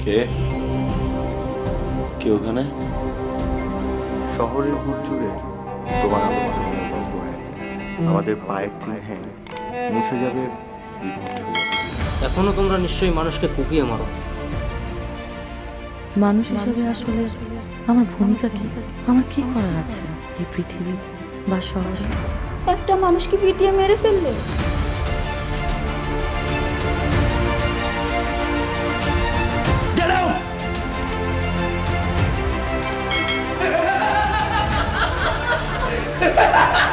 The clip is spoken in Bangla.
কে কে ওখানে? শহরের বুক জুড়ে তোমার আমাদের পায়ের চিহ্নে মুছে যাবে এখনো তোমরা নিশ্চয়ই মানুষকে কুপিয়ে মারো। মানুষ হিসেবে আসলে আমার ভূমিকা কি? আমার কি করার আছে এই পৃথিবীতে বা শহরে? একটা মানুষকে পিটিয়ে মেরে ফেললে Ha ha ha!